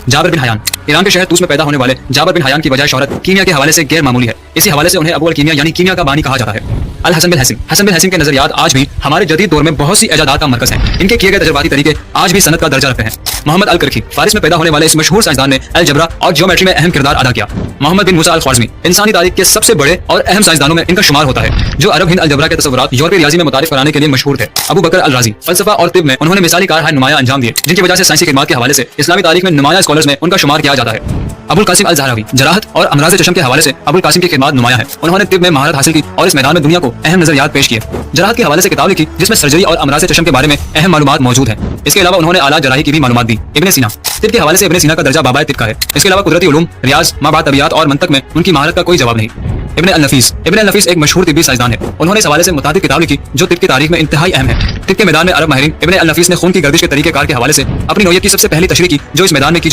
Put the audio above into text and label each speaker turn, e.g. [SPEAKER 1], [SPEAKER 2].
[SPEAKER 1] Jabir bin Hayyan. Iran के शहर तूस में पैदा होने वाले जाबिर बिन हयान की वजह शोहरत कीमिया के हवाले से गैर मामूली है। इसी हवाले से उन्हें अबू अल कीमिया यानी कीमिया का बानी कहा जाता है। अल हसन बिन हसीम। हसन बिन हसीम के नजरियात आज भी हमारे जदीद दौर में बहुत सी इजादात का मरकज हैं। इनके किए गए तजर्बाती तरीके आज भी सनत का दर्जा रखते हैं। मोहम्मद अल करखी। फारिस में पैदा होने वाले इस मशहूर साइंसदान ने अलजबरा और ज्योमेट्री में अहम किरदार अदा किया। मोहम्मद बिन मूसा अल ख्वारिज़मी। इंसानी तारीख के सबसे बड़े और अहम साइंसदानों में इनका शुमार होता है, जो अरब हिंद अलजबरा के तसव्वुरात यूरोपीय रियाजी में मुतारिफ कराने के लिए मशहूर थे। अबू बकर अल राजी। फलसफा और तिब में उन्होंने मिसाली कारहाय नुमाया अंजाम दिए, जिनकी वजह से साइंसी खिदमत के हवाले से इस्लामी तारीख में नुमाया स्कॉलर्स में उनका शुमार किया जाता है। अबुल कासिम अल ज़हरावी। जराहत और अमराज चशम के हवाले से अबुल कासिम की खिदमत नुमाया है। उन्होंने तिब में महारत हासिल की और इस मैदान में दुनिया को अहम नजरियात पेश किए। जराहत के हवाले से किताब लिखी जिसमें सर्जरी और अमराज चशम के बारे में अहम मालूमात मौजूद हैं। इसके अलावा उन्होंने आला जराही की भी मालूमात दी। इब्ने सीना। तिब के हवाले से इब्ने सीना का दर्जा बाबाए तिब का है। इसके अलावा कुदरती उलूम, रियाज, माबाद तबियात और मंतक में उनकी महारत का कोई जवाब नहीं। इब्ने अल नफीस। इब्ने अल नफीस एक मशहूर तिब्बी साइंसदान है। उन्होंने इस हवाले से मुतादिद किताब लिखी जो तिब की तारीख में इंतहाई अहम है। तिब के मैदान में अरब माहिरीन इब्ने अल नफीस ने खून की गर्दिश के तरीके कार के हवाले से अपनी नौयत की सबसे पहली तशरीह की, जो इस मैदान में की